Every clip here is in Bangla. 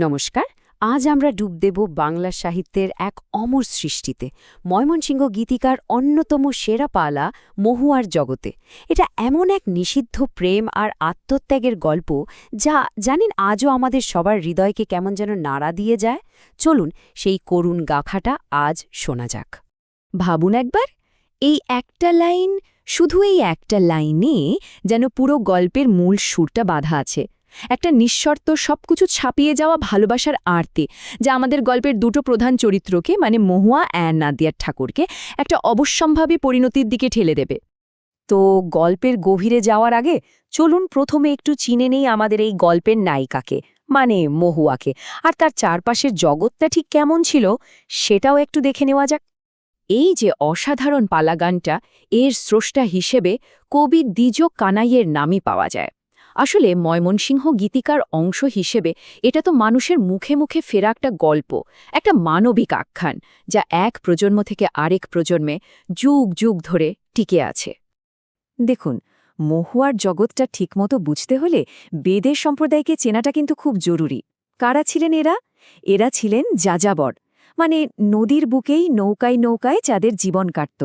নমস্কার। আজ আমরা ডুব দেব বাংলা সাহিত্যের এক অমর সৃষ্টিতে, ময়মনসিংহ গীতিকার অন্যতম সেরা পালা মহুয়ার জগতে। এটা এমন এক নিষিদ্ধ প্রেম আর আত্মত্যাগের গল্প যা জানেন আজও আমাদের সবার হৃদয়কে কেমন যেন নাড়া দিয়ে যায়। চলুন সেই করুণ গাথাটা আজ শোনা যাক। ভাবুন একবার, এই একটা লাইন, শুধু এই একটা লাইনে যেন পুরো গল্পের মূল সুরটা বাঁধা আছে। একটা নিঃশর্ত সবকিছু ছাপিয়ে যাওয়া ভালোবাসার আরতি, যা আমাদের গল্পের দুটো প্রধান চরিত্রকে মানে মহুয়া আর নাদিয়ার ঠাকুরকে একটা অবশ্যম্ভাবী পরিণতির দিকে ঠেলে দেবে। তো গল্পের গভীরে যাওয়ার আগে চলুন প্রথমে একটু চিনে নেই আমাদের এই গল্পের নায়িকাকে, মানে মহুয়াকে, আর তার চারপাশের জগৎটা ঠিক কেমন ছিল সেটাও একটু দেখে নেওয়া যাক। এই যে অসাধারণ পালাগানটা, এর স্রষ্টা হিসেবে কবি দ্বিজ কানাইয়ের নামই পাওয়া যায়। আসলে ময়মনসিংহ গীতিকার অংশ হিসেবে এটা তো মানুষের মুখে মুখে ফেরা একটা গল্প, একটা মানবিক আখ্যান, যা এক প্রজন্ম থেকে আরেক প্রজন্মে যুগ যুগ ধরে টিকে আছে। দেখুন, মহুয়ার জগৎটা ঠিকমতো বুঝতে হলে বেদের সম্প্রদায়কে চেনাটা কিন্তু খুব জরুরি। কারা ছিলেন এরা? এরা ছিলেন যাযাবর, মানে নদীর বুকেই নৌকায় নৌকায় যাদের জীবন কাটত।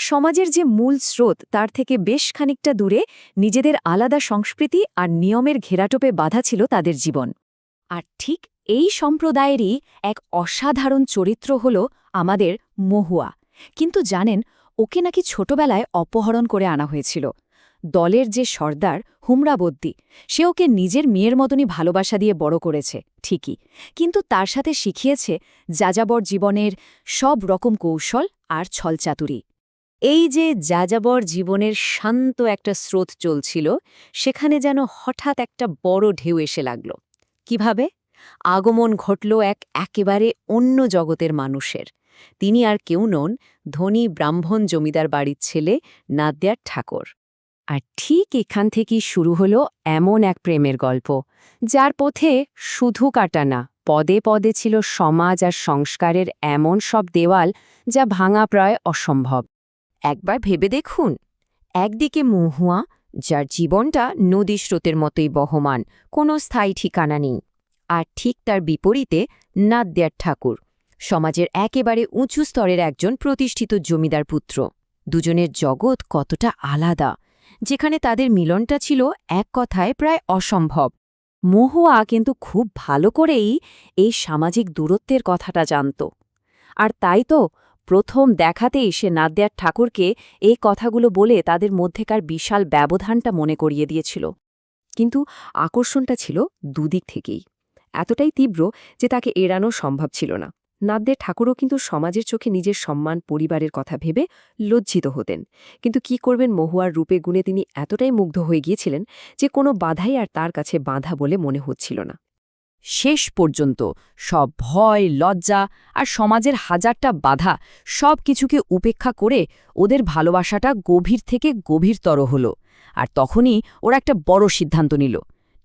সমাজের যে মূল স্রোত তার থেকে বেশ খানিকটা দূরে নিজেদের আলাদা সংস্কৃতি আর নিয়মের ঘেরাটোপে বাধা ছিল তাদের জীবন। আর ঠিক এই সম্প্রদায়েরই এক অসাধারণ চরিত্র হল আমাদের মহুয়া। কিন্তু জানেন, ওকে নাকি ছোটবেলায় অপহরণ করে আনা হয়েছিল। দলের যে সর্দার হুমরাবদ্দী, সে ওকে নিজের মেয়ের মতনই ভালোবাসা দিয়ে বড় করেছে ঠিকই, কিন্তু তার সাথে শিখিয়েছে যাযাবর জীবনের সব রকম কৌশল আর ছলচাতুরি। এই যে যাযাবর জীবনের শান্ত একটা স্রোত চলছিল, সেখানে যেন হঠাৎ একটা বড় ঢেউ এসে লাগল। কিভাবে? আগমন ঘটল একেবারে অন্য জগতের মানুষের। তিনি আর কেউ নন, ধনী ব্রাহ্মণ জমিদার বাড়ির ছেলে নাদিয়ার ঠাকুর। আর ঠিক এখান থেকেই শুরু হলো এমন এক প্রেমের গল্প, যার পথে শুধু কাটা না, পদে পদে ছিল সমাজ আর সংস্কারের এমন সব দেওয়াল যা ভাঙা প্রায় অসম্ভব। একবার ভেবে দেখুন, একদিকে মহুয়া, যার জীবনটা নদী স্রোতের মতোই বহমান, কোনো স্থায়ী ঠিকানা নেই। আর ঠিক তার বিপরীতে নাদিয়ার ঠাকুর, সমাজের একেবারে উঁচু স্তরের একজন প্রতিষ্ঠিত জমিদার পুত্র। দুজনের জগৎ কতটা আলাদা, যেখানে তাদের মিলনটা ছিল এক কথায় প্রায় অসম্ভব। মহুয়া কিন্তু খুব ভালো করেই এই সামাজিক দূরত্বের কথাটা জানত। আর তাই তো প্রথম দেখাতেই সে নাদিয়ার ঠাকুরকে এই কথাগুলো বলে তাদের মধ্যেকার বিশাল ব্যবধানটা মনে করিয়ে দিয়েছিল। কিন্তু আকর্ষণটা ছিল দুদিক থেকেই এতটাই তীব্র যে তাকে এড়ানো সম্ভব ছিল না। নাদিয়ার ঠাকুরও কিন্তু সমাজের চোখে নিজের সম্মান, পরিবারের কথা ভেবে লজ্জিত হতেন। কিন্তু কি করবেন, মহুয়ার রূপে গুণে তিনি এতটাই মুগ্ধ হয়ে গিয়েছিলেন যে কোনো বাধাই আর তার কাছে বাধা বলে মনে হচ্ছিল না। শেষ পর্যন্ত সব ভয়, লজ্জা আর সমাজের হাজারটা বাধা সব কিছুকে উপেক্ষা করে ওদের ভালোবাসাটা গভীর থেকে গভীরতর হল। আর তখনই ওরা একটা বড় সিদ্ধান্ত নিল।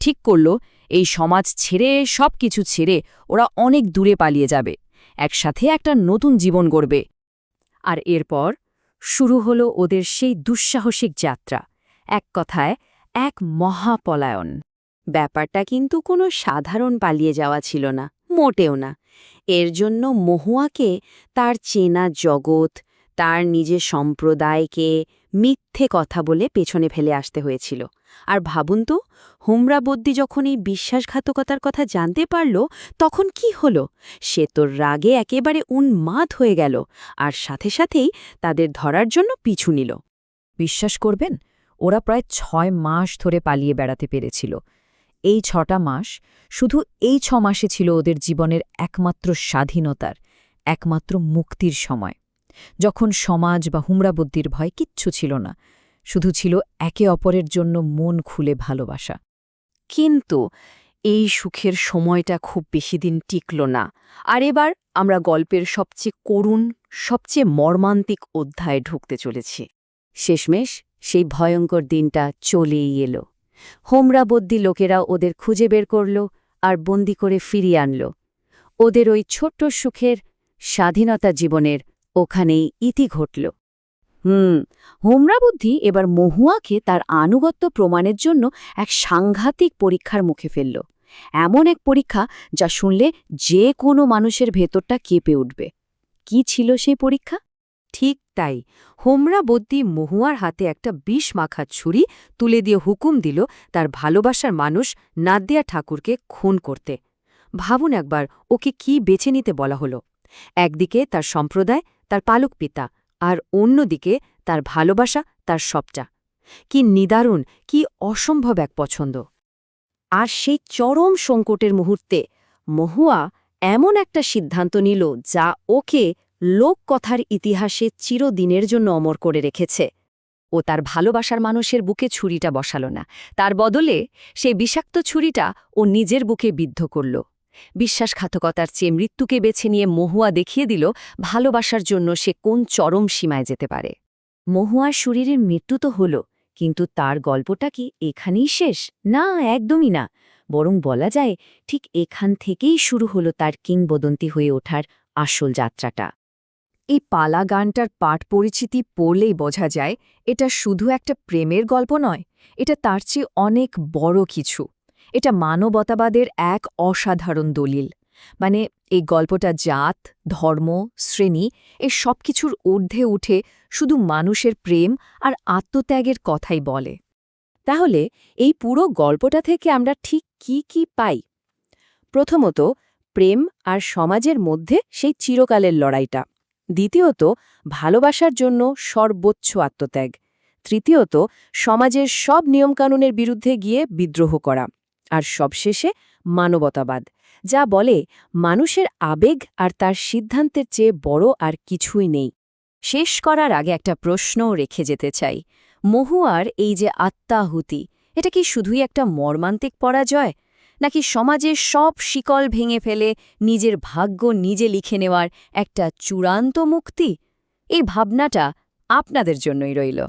ঠিক করল, এই সমাজ ছেড়ে, সব কিছু ছেড়ে ওরা অনেক দূরে পালিয়ে যাবে, একসাথে একটা নতুন জীবন গড়বে। আর এরপর শুরু হলো ওদের সেই দুঃসাহসিক যাত্রা, এক কথায় এক মহাপলায়ন। ব্যাপারটা কিন্তু কোনো সাধারণ পালিয়ে যাওয়া ছিল না, মোটেও না। এর জন্য মহুয়াকে তার চেনা জগৎ, তার নিজের সম্প্রদায়কে মিথ্যে কথা বলে পেছনে ফেলে আসতে হয়েছিল। আর ভাবুন তো, হুমরাবদ্দী যখন এই বিশ্বাসঘাতকতার কথা জানতে পারল, তখন কি হলো? সে তো রাগে একেবারে উন্মাদ হয়ে গেল, আর সাথে সাথেই তাদের ধরার জন্য পিছু নিল। বিশ্বাস করবেন, ওরা প্রায় 6 মাস ধরে পালিয়ে বেড়াতে পেরেছিল। এই 6টা মাস, শুধু এই 6 মাসে ছিল ওদের জীবনের একমাত্র স্বাধীনতার, একমাত্র মুক্তির সময়, যখন সমাজ বা হুমরাবদ্দীর ভয় কিচ্ছু ছিল না, শুধু ছিল একে অপরের জন্য মন খুলে ভালোবাসা। কিন্তু এই সুখের সময়টা খুব বেশি দিন টিকল না। আর এবার আমরা গল্পের সবচেয়ে করুণ, সবচেয়ে মর্মান্তিক অধ্যায়ে ঢুকতে চলেছি। শেষমেশ সেই ভয়ঙ্কর দিনটা চলেই এলো। হোমরাবদ্দী লোকেরা ওদের খুঁজে বের করল আর বন্দি করে ফিরিয়ে আনল। ওদের ওই ছোট্ট সুখের স্বাধীনতা জীবনের ওখানেই ইতি ঘটল। হোমরাবদ্দী এবার মহুয়াকে তার আনুগত্য প্রমাণের জন্য এক সাংঘাতিক পরীক্ষার মুখে ফেলল। এমন এক পরীক্ষা যা শুনলে যে কোনো মানুষের ভেতরটা কেঁপে উঠবে। কি ছিল সেই পরীক্ষা? ঠিক তাই, হোমরাবতী মহুয়ার হাতে একটা বিষ মাখা ছুরি তুলে দিয়ে হুকুম দিল তার ভালোবাসার মানুষ নাদিয়া ঠাকুরকে খুন করতে। ভাবুন একবার, ওকে কি বেছে নিতে বলা হলো। একদিকে তার সম্প্রদায়, তার পালক পিতা, আর অন্যদিকে তার ভালোবাসা, তার সবটা। কি নিদারুণ, কি অসম্ভব এক পছন্দ! আর সেই চরম সংকটের মুহূর্তে মহুয়া এমন একটা সিদ্ধান্ত নিল যা ওকে লোককথার ইতিহাসে চিরদিনের জন্য অমর করে রেখেছে। ও তার ভালোবাসার মানুষের বুকে ছুরিটা বসাল না, তার বদলে সেই বিষাক্ত ছুরিটা ও নিজের বুকে বিদ্ধ করল। বিশ্বাসঘাতকতার চেয়ে মৃত্যুকে বেছে নিয়ে মহুয়া দেখিয়ে দিল ভালোবাসার জন্য সে কোন চরম সীমায় যেতে পারে। মহুয়ার শরীরের মৃত্যু তো হল, কিন্তু তার গল্পটা কি এখানেই শেষ? না, একদমই না। বরং বলা যায় ঠিক এখান থেকেই শুরু হলো তার কিংবদন্তি হয়ে ওঠার আসল যাত্রাটা। এই পালা গানটার পাঠ পরিচিতি পড়লেই বোঝা যায় এটা শুধু একটা প্রেমের গল্প নয়, এটা তার চেয়ে অনেক বড় কিছু। এটা মানবতাবাদের এক অসাধারণ দলিল। মানে এই গল্পটা জাত, ধর্ম, শ্রেণী এই সব কিছুর ঊর্ধ্বে উঠে শুধু মানুষের প্রেম আর আত্মত্যাগের কথাই বলে। তাহলে এই পুরো গল্পটা থেকে আমরা ঠিক কি পাই? প্রথমত, প্রেম আর সমাজের মধ্যে সেই চিরকালের লড়াইটা। দ্বিতীয়ত, ভালোবাসার জন্য সর্বোচ্চ আত্মত্যাগ। তৃতীয়ত, সমাজের সব নিয়মকানুনের বিরুদ্ধে গিয়ে বিদ্রোহ করা। আর সবশেষে মানবতাবাদ, যা বলে মানুষের আবেগ আর তার সিদ্ধান্তের চেয়ে বড় আর কিছুই নেই। শেষ করার আগে একটা প্রশ্নও রেখে যেতে চাই। মহুয়ার এই যে আত্মাহুতি, এটা কি শুধুই একটা মর্মান্তিক পরাজয়, নাকি সমাজের সব শিকল ভেঙে ফেলে নিজের ভাগ্য নিজে লিখে নেওয়ার একটা চূড়ান্ত মুক্তি? এই ভাবনাটা আপনাদের জন্যই রইল।